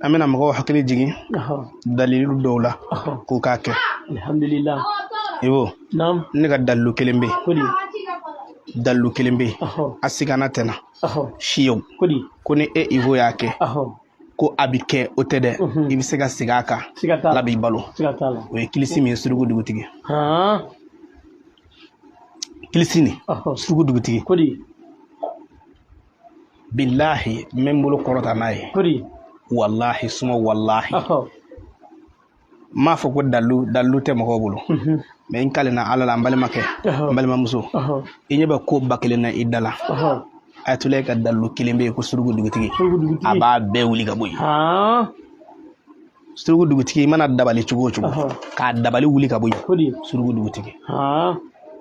amena mako hakili jigi dalilu dawla ko kake alhamdulillah ibo nam ne ga dalu kelembe kodi dalu kelembe asigana tena shiyo kodi koni ivo yake ko abike otede ibi sega sigaka labi balo sigatala o kilisi mi surugu dugutigi kilisi ni surugu dugutigi kodi billahi membulu korota nayi kodi wallahi suma wallahi ma fo ko dalu te mako bulu me in kalina ala la mbali make mbali mamuso inye ba ko bakele na idala atule ka dalu kilimbe ko surugu dugutigi aba be wuli ga boy surugu dugutigi mana dabali chugo ka dabali wuli ga boy surugu dugutigi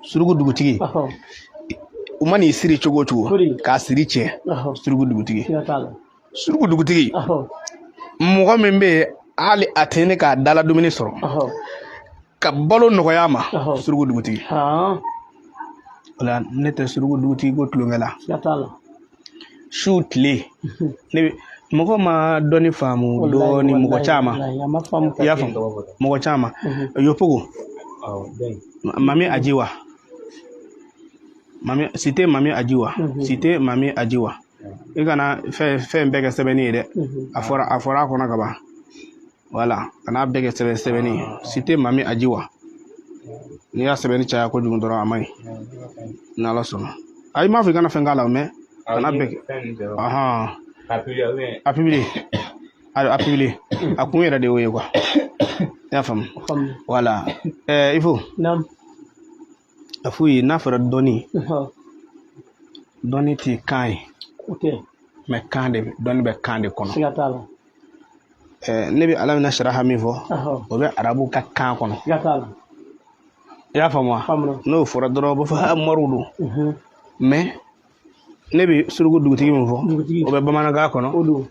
surugu dugutigi umani siri chugo ka siri che surugu dugutigi surugu dugutigi mo membe ali atene ka dala dumini soro ka balo nogoyama surugu dugutigi wala nete surugu dugutigi go tulungela shootle ne mogo ma doni famu doni mogo chama ya famu mogo chama yopogo mami ajiwa mami cité mami ajiwa igana fe mbege sebeni de afora kona gaba wala kana bege sebeni cité mami ajiwa ni ya sebeni cha ko jungundoro amai na la sono ay ma fi kana fengala me kana bege apibili akun yera de woye kwa ya fam wala ifo nam afuyi na fara doni ti kai me kande doni be kande kono sigatala nebi alam na sharaha mi fo o be arabu ka kan kono sigatala ya famwa no fora doro bo fa marudu me nebi surugu dugutigi mi fo o be bamana ga kono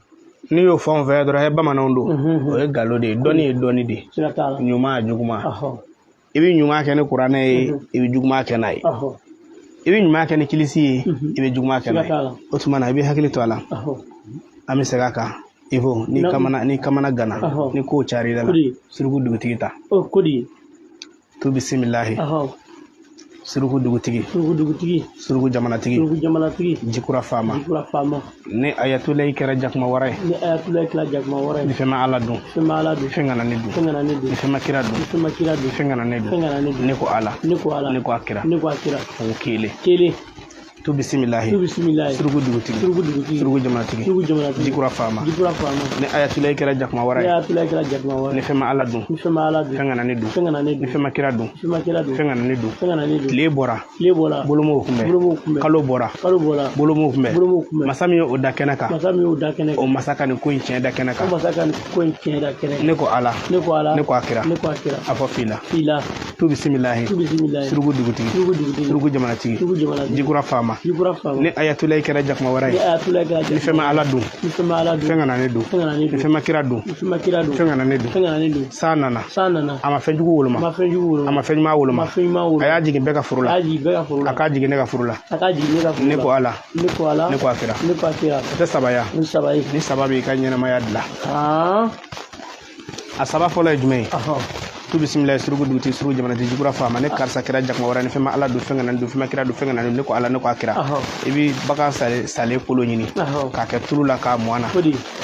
ni yo fon fe doro he bamana ndo o e galode doni de sigatala nyuma juguma ibi nyuma kene qur'ane ibi juguma kenai ibi nyuma kene kilisi ibi juguma kenai otumana ibi hakili to ala ami segaka ivo ni kamana gana ni ko chari dala surugu dugutigi ta kodi to bismillah surugu dugutigi surugu jamana tigi jikura fama ne ayatulay kera jakma waray ni fema ala dun fengana ni du fema kira du fengana ni du ne ko ala ne ko akira o kele to bismillah surugu dugutigi surugu jamana tigi jikura fama ne ayatulay kera jakma waray ni fema ala dun fengana ni du fema kira du fengana ni du lebora bolomo kumbe kalo bora bolomo kumbe masami o dakenaka o masaka ni ko chen dakenaka ne ko ala ne ko akira afo fila to bismillah surugu dugutigi surugu jamana tigi jikura fama ne ayatulay kera jakma waray ni fema ala dun fengana ni du ni fema kira du fengana ni du sanana ama fenjugo woluma ama fenjuma woluma aya jigi beka furula aka jigi ne ka furula ne ko ala ne ko akira te sabaya ni sababi ka nyana maya dla asaba fola jume to bismillah surugu duti surugu jamana di jigura fama ne karsa kira jakma warani fema ala du fengana du fema kira du fengana ne ko ala ne ko akira ibi baka sale kolo nyini ka ke tulula ka mwana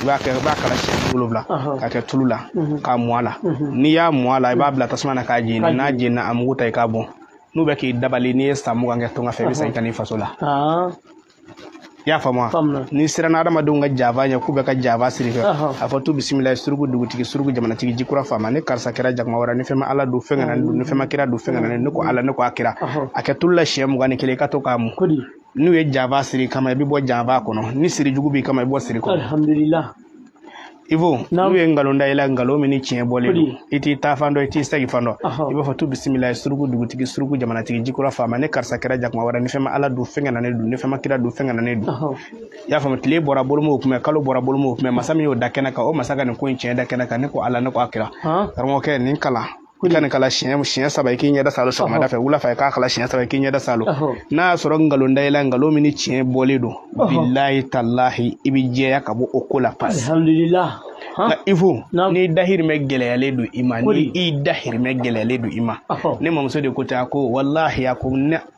ba kala shi bulubla ka ke tulula ka mwala ni ya mwala iba bla tasmana ka jini na jina amuta ka bon no be ki dabali ni samu ga tonga fe bisa ikani fasola ya fama ni sirana adama dunga java nya kube ka java sirife afatu bismillah surugu dugutigi surugu jamana tigi jikura fama ne karsa kira jakma wara ni fema ala du fengana ni fema kira du fengana ne ko ala ne ko akira aketulla shem gani kile ka to kam nu ye java siri kama e bibo java kono ni siri jugubi kama e bo siri kono alhamdulillah ivo nu ye ngalonda ila ngalo mini chien bole iti tafando iti sagi fando ibo fatu bismillah surugu dugutigi surugu jamana tigi jikura fama ne karsa kira jakma wara ni fema ala du fengana ne du ni fema kira du fengana ne du ya fama tile bora bolmo kuma kalo bora bolmo kuma masami yo dakena ka o masaka ne ko chien dakena ka ne ko ala ne ko akira tarmo ke nin kala kan kala shiya saba kin yada salo so ma da fa wula fa ka kala shiya saba kin yada salo na soro ngalo ndayla ngalo mini chien boledo billahi tallahi ibije ya kabo okula pas alhamdulillah nka ifo ni dahirimɛ gɛlɛyalen don i ma ni i dahirimɛ gɛlɛyalen don i ma ne mamuso de ko ten a ko walahi a ko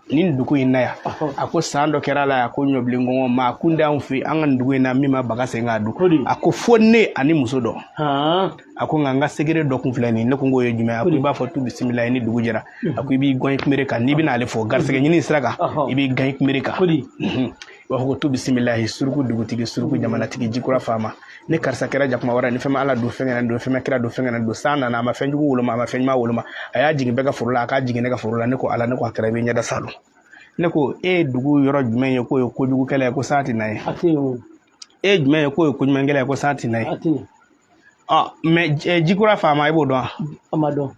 nin dugu in na yan a ko san dɔ kɛra la a ko ɲɔbilen kɔngɔ ma a kun d'anw fɛ an ka nin dugu in na min ma baga sen k'a dun a ko fo ne ani muso dɔ a ko nka n ka segere dɔ kun filɛ nin ne ko n k'o ye jumɛn a ko i b'a fɔ tu bisimila ni dugu jɛra a ko i b'i gɔn i kunbere kan n'i bɛna ale fɔ garisɛgɛ ɲini sira kan i b'i gan i kunbere kan i b'a fɔ ko tu bisimila suruku dugutigi suruku jamanatigi jikura faama ne karisa kɛra jakuma wɛrɛ ni fɛn ma ala don fɛn kɛnɛ don fɛn ma kira don fɛn kɛnɛ don san nana a ma fɛn jugu woloma a ma fɛn ɲuman woloma a y'a jigin bɛɛ ka foro la a k'a jigin ne ka foro la ne ko ala ne ko a kɛra i bɛ ɲɛda salon ne ko e dugu yɔrɔ jumɛn ye k'o ye kojugukɛla ye ko san tɛ na ye e jumɛn ye k'o ye koɲumankɛla ye ko san tɛ na ye mɛ jikura faama i b'o dɔn wa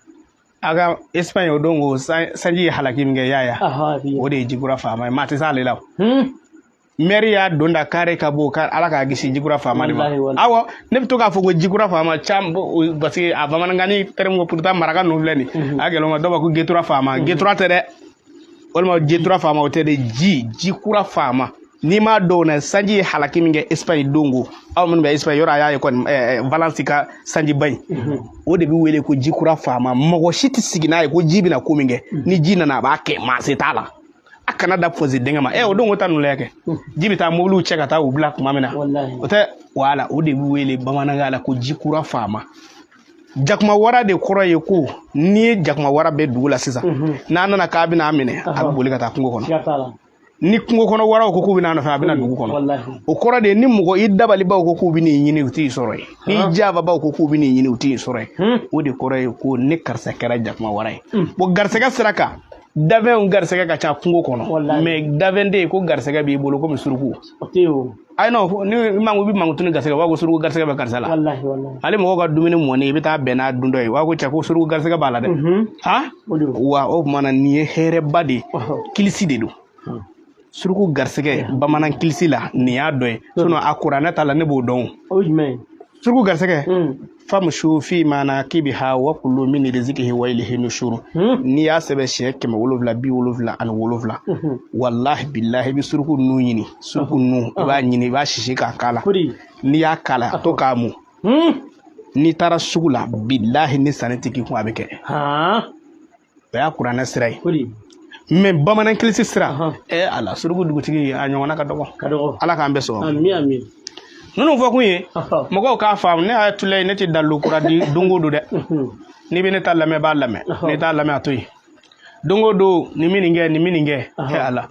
a ka Espagne o don ko sanji ye halaki min kɛ yaya o de ye jikura faama ye maa tɛ s'ale la maire y'a don da kare ka bɔ ala k'a kisi jikura faama de ma awɔ ne bɛ to k'a fɔ ko jikura faama caman parce que a bamanankan terme ko pourtant maraka ninnu filɛ nin a gɛlɛn ma dɔw b'a ko getura faama getura tɛ dɛ walima getura faama o tɛ dɛ jikura faama n'i m'a dɔn na sanji ye halaki min kɛ Espagne dongo aw minnu bɛ Espagne yɔrɔ a y'a ye kɔni Valence ka sanjiba in o de bɛ wele ko jikura faama mɔgɔ si tɛ sigi n'a ye ko ji bɛna ko min kɛ ni ji nana a b'a kɛ maa se t'a la a kana da fosi denkɛ ma o don ko ta ninnu lajɛ kɛ ji bɛ taa mobiliw cɛ ka taa u bila tuma min na o tɛ wala o de bɛ wele bamanankan la ko jikura faama jakuma wara de kɔrɔ ye ko n'i ye jakuma wara bɛ dugu la sisan n'a nana k'a bɛna minɛ a bɛ boli ka taa kungo kɔnɔ ni kungo kɔnɔ waraw ko k'u bɛna nɔfɛ a bɛna dugu kɔnɔ o kɔrɔ de ni mɔgɔ i dabalibaw ko k'u bɛ n'i ɲini u t'i sɔrɔ ye ni jababaw ko k'u bɛ n'i ɲini u t'i sɔrɔ ye o de kɔrɔ ye ko ne karisa kɛra jakuma wara ye bon garisɛgɛ sira kan dafɛnw garisɛgɛ ka ca kungo kɔnɔ mais dafɛn de ko garisɛgɛ b'i bolo komi suruku ayi non ni mangu bɛ mangutuni garisɛgɛ wa ko suruku garisɛgɛ bɛ karisa la ale mɔgɔw ka dumuni mɔni i bɛ taa bɛn n'a dun dɔ ye wa ko cɛ ko suruku garisɛgɛ b'a la dɛ wa o kumana nin ye hɛrɛba de kilisi de don suruku garisɛgɛ bamanan kilisi la nin y'a dɔ ye sinon a kuranɛ ta la ne b'o dɔn suruku garisɛgɛ famshu fi manakibiha wa kullu min rizqihi wa ilayhi nushur ni y'a sɛbɛn siɲɛ 777 wallahi billahi bi suruku nu ɲini suruku nu i b'a ɲini i b'a sisi k'a kala n'i y'a kala a to k'a mu n'i taara sugu la billahi ni sanni tɛ k'i kun a bɛ kɛ o y'a kuranɛ sira ye mais bamanan kilisi sira ala suruku dugutigi a ɲɔgɔnna ka dɔgɔ ala k'an bɛɛ sɔrɔ ninnu fɔ kun ye mɔgɔw k'a faamu ne y'a tula ne tɛ dalu kura di don o don dɛ n'i bɛ ne ta lamɛn b'a lamɛn ne t'a lamɛn a to yen don o don nin min nin kɛ ala